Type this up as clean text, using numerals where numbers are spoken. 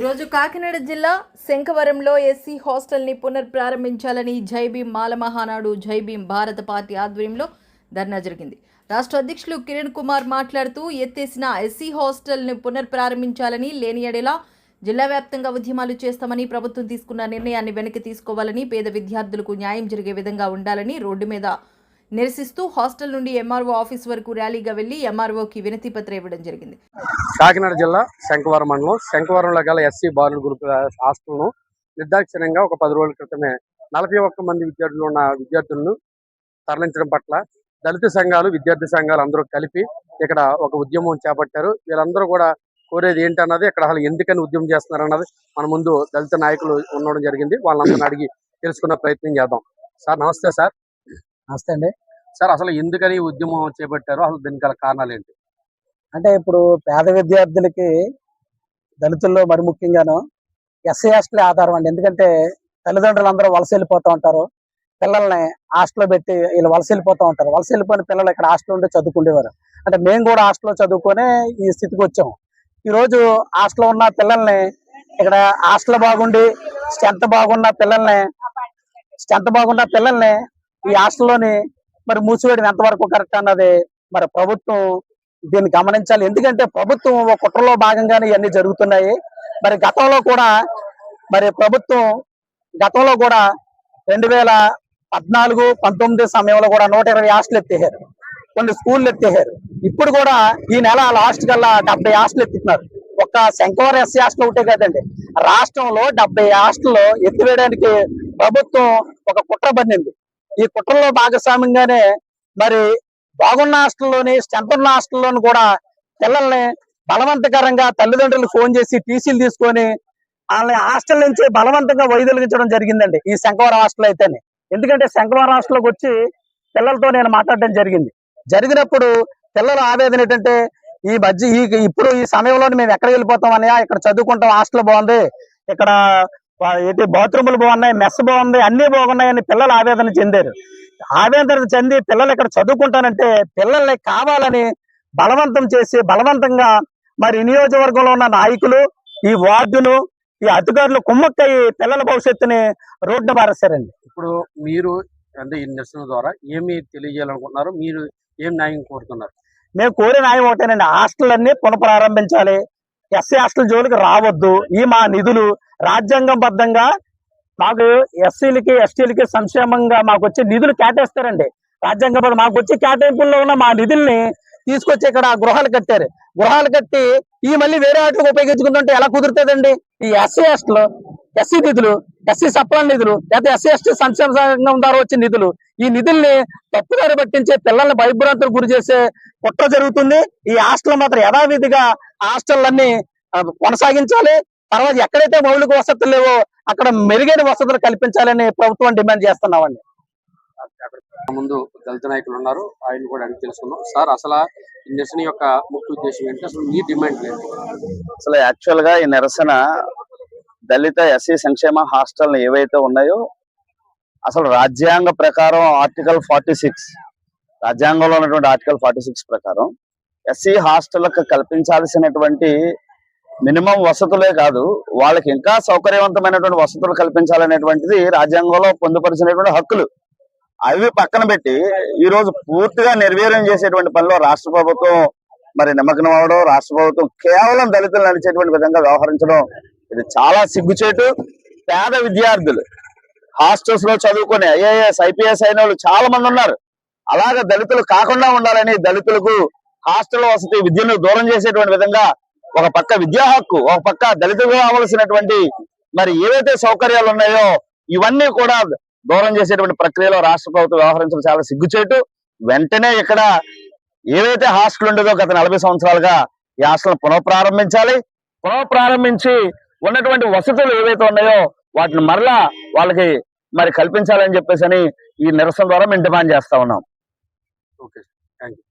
ఈరోజు కాకినాడ జిల్లా శంఖవరంలో ఎస్సీ హాస్టల్ని పునఃప్రారంభించాలని జై భీమ్ మాల మహానాడు జై భీమ్ భారత పార్టీ ఆధ్వర్యంలో ధర్నా జరిగింది. రాష్ట్ర అధ్యక్షులు కిరణ్ కుమార్ మాట్లాడుతూ ఎత్తేసిన ఎస్సీ హాస్టల్ని పునఃప్రారంభించాలని, లేని ఎడల జిల్లా వ్యాప్తంగా ఉద్యమాలు చేస్తామని, ప్రభుత్వం తీసుకున్న నిర్ణయాన్ని వెనక్కి తీసుకోవాలని, పేద విద్యార్థులకు న్యాయం జరిగే విధంగా ఉండాలని రోడ్డు మీద నిరసిస్తూ హాస్టల్ నుండి ఎంఆర్ఓ ఆఫీస్ వరకు ర్యాలీగా వెళ్లి ఎంఆర్ఓకి వినతి పత్రం ఇవ్వడం జరిగింది. కాకినాడ జిల్లా శంఖవరం మండలం శంఖవరంలో గల ఎస్సీ బాలుడు గ్రూప్ హాస్టల్ను నిర్దాక్షిణ్యంగా ఒక 10 రోజుల క్రితమే 41 మంది విద్యార్థులు ఉన్న విద్యార్థులను తరలించడం పట్ల దళిత సంఘాలు, విద్యార్థి సంఘాలు అందరూ కలిపి ఇక్కడ ఒక ఉద్యమం చేపట్టారు. వీళ్ళందరూ కూడా కోరేది ఏంటన్నది, ఇక్కడ అసలు ఎందుకని ఉద్యమం చేస్తున్నారు అన్నది మన ముందు దళిత నాయకులు ఉండడం జరిగింది. వాళ్ళందరినీ అడిగి తెలుసుకున్న ప్రయత్నం చేద్దాం. సార్ నమస్తే. సార్ నమస్తే అండి. సార్ అసలు ఎందుకని ఉద్యమం చేపట్టారు, అసలు దీనికి గల కారణాలు ఏంటి? అంటే ఇప్పుడు పేద విద్యార్థులకి దళితుల్లో మరి ముఖ్యంగాను ఎస్సీ హాస్టల్ ఆధారం అండి. ఎందుకంటే తల్లిదండ్రులు అందరూ వలస వెళ్ళిపోతూ ఉంటారు, పిల్లల్ని హాస్టల్లో పెట్టి వీళ్ళు వలస వెళ్ళిపోతూ ఉంటారు. వలస వెళ్ళిపోయిన పిల్లలు ఇక్కడ హాస్టల్ ఉండి చదువుకునేవారు. అంటే మేము కూడా హాస్టల్లో చదువుకొని ఈ స్థితికి వచ్చాము. ఈరోజు హాస్టల్లో ఉన్న పిల్లల్ని ఇక్కడ హాస్టల్ బాగుండి స్ట్రెంత్ బాగున్న పిల్లల్ని ఈ హాస్టల్లోని మరి మూసివేయడం ఎంతవరకు కరెక్ట్ అన్నది మరి ప్రభుత్వం దీన్ని గమనించాలి. ఎందుకంటే ప్రభుత్వం ఒక కుట్రలో భాగంగానే ఇవన్నీ జరుగుతున్నాయి. మరి గతంలో కూడా ప్రభుత్వం 2014-19 సమయంలో కూడా 120 హాస్టల్ ఎత్తేసారు, కొన్ని స్కూళ్ళు ఎత్తేసారు. ఇప్పుడు కూడా ఈ నెల లాస్ట్ కల్లా 70 హాస్టల్ ఎత్తుతున్నారు. ఒక్క శంఖవరం ఎస్సీ హాస్టల్ ఒకటే కదండి, రాష్ట్రంలో 70 హాస్టల్ ఎత్తివేయడానికి ప్రభుత్వం ఒక కుట్ర పన్నింది. ఈ కుట్రలో భాగస్వామ్యంగానే మరి బాగున్న హాస్టల్లోని స్ట్రెంత్ ఉన్న హాస్టల్లోని కూడా పిల్లల్ని బలవంతకరంగా తల్లిదండ్రులు ఫోన్ చేసి టీసీలు తీసుకొని వాళ్ళని హాస్టల్ నుంచి బలవంతంగా వైదొలిగించడం జరిగిందండి ఈ శంఖవరం హాస్టల్ అయితేనే. ఎందుకంటే శంఖవరం హాస్టల్కి వచ్చి పిల్లలతో నేను మాట్లాడడం జరిగినప్పుడు పిల్లల ఆవేదన ఏంటంటే, ఇప్పుడు ఈ సమయంలో మేము ఎక్కడికి వెళ్ళిపోతామని, ఇక్కడ చదువుకుంటాం, హాస్టల్ బాగుంది, ఇక్కడ బాత్రూములు బాగున్నాయి, మెస్ బాగుంది, అన్ని బాగున్నాయని పిల్లలు ఆవేదన చెంది పిల్లలు ఇక్కడ చదువుకుంటానంటే పిల్లల్ని కావాలని బలవంతం చేసి బలవంతంగా మరి నియోజకవర్గంలో ఉన్న నాయకులు, ఈ వార్డులు, ఈ అధికారులు కుమ్మక్కయ్యి పిల్లల భవిష్యత్తుని రోడ్డు పారేస్తారండి. ఇప్పుడు మీరు అంటే ఈ నిరసన ద్వారా ఏమి తెలియజేయాలనుకుంటున్నారు, మీరు ఏం న్యాయం కోరుతున్నారు? మేము కోరే న్యాయం ఒకటేనండి, హాస్టల్ అన్ని పునఃప్రారంభించాలి, ఎస్సీ హాస్టల్ జోలికి రావద్దు. ఈ మా నిధులు రాజ్యాంగబద్ధంగా మాకు ఎస్సీలకి ఎస్టీలకి సంక్షేమంగా మాకు వచ్చే నిధులు కేటాయిస్తారండి. రాజ్యాంగబద్ధ మాకు వచ్చే కేటాయింపుల్లో ఉన్న మా నిధుల్ని తీసుకొచ్చి ఇక్కడ గృహాలు కట్టి ఈ మళ్ళీ వేరే వాటికి ఉపయోగించుకుంటుంటే ఎలా కుదురుతుందండి? ఈ ఎస్సీ హాస్టల్, ఎస్సీ నిధులు, ఎస్సీ సప్లాల నిధులు, లేదా ఎస్సీ ఎస్టీ సంక్షేమ సంఘం ద్వారా వచ్చే నిధులు, ఈ నిధుల్ని తప్పుదారి పట్టించే పిల్లల్ని భయభ్రాంతులకు గురి చేసే కుట్ర జరుగుతుంది. ఈ హాస్టల్ మాత్రం యథావిధిగా హాస్టల్లన్నీ కొనసాగించాలి. తర్వాత ఎక్కడైతే మౌలిక వసతులు లేవో అక్కడ మెరుగైన వసతులు కల్పించాలని ప్రభుత్వం డిమాండ్ చేస్తున్నామండి. ముందు దళిత నాయకులు ఉన్నారు, ఆయన కూడా అడిగి తెలుసుకున్నాం. సార్ అసలు ఈ నిరసన యొక్క ముఖ్య ఉద్దేశం ఏంటి, అసలు మీ డిమాండ్ ఏంటి? అసలు యాక్చువల్ గా ఈ నిరసన దళిత ఎస్సీ సంక్షేమ హాస్టల్ ఏవైతే ఉన్నాయో, అసలు రాజ్యాంగ ప్రకారం ఆర్టికల్ 46, రాజ్యాంగంలో ఉన్నటువంటి ఆర్టికల్ 46 ప్రకారం ఎస్సీ హాస్టల్కి కల్పించాల్సినటువంటి మినిమం వసతులే కాదు, వాళ్ళకి ఇంకా సౌకర్యవంతమైనటువంటి వసతులు కల్పించాలనేటువంటిది రాజ్యాంగంలో పొందుపరిచినటువంటి హక్కులు. అవి పక్కన పెట్టి ఈ రోజు పూర్తిగా నిర్వీర్యం చేసేటువంటి పనిలో రాష్ట్ర ప్రభుత్వం మరి నిమగ్నం అవడం, రాష్ట్ర ప్రభుత్వం కేవలం దళితులు నడిచేటువంటి విధంగా వ్యవహరించడం ఇది చాలా సిగ్గుచేటు. పేద విద్యార్థులు హాస్టల్స్ లో చదువుకునే ఐఏఎస్ ఐపీఎస్ అయిన వాళ్ళు చాలా మంది ఉన్నారు. అలాగే దళితులు కాకుండా ఉండాలని దళితులకు హాస్టల్ వసతి విద్యను దూరం చేసేటువంటి విధంగా ఒక పక్క విద్యా హక్కు, ఒక పక్క దళితులు కావలసినటువంటి మరి ఏవైతే సౌకర్యాలు ఉన్నాయో ఇవన్నీ కూడా దూరం చేసేటువంటి ప్రక్రియలో రాష్ట్ర ప్రభుత్వం వ్యవహరించడం చాలా సిగ్గుచేటు. వెంటనే ఇక్కడ ఏవైతే హాస్టల్ ఉండేదో గత 40 సంవత్సరాలుగా ఈ హాస్టల్ పునఃప్రారంభించి ఉన్నటువంటి వసతులు ఏవైతే ఉన్నాయో వాటిని మరలా వాళ్ళకి మరి కల్పించాలని చెప్పేసి ఈ నిరసన ద్వారా మేము డిమాండ్ చేస్తా ఉన్నాం. Okay, thank you.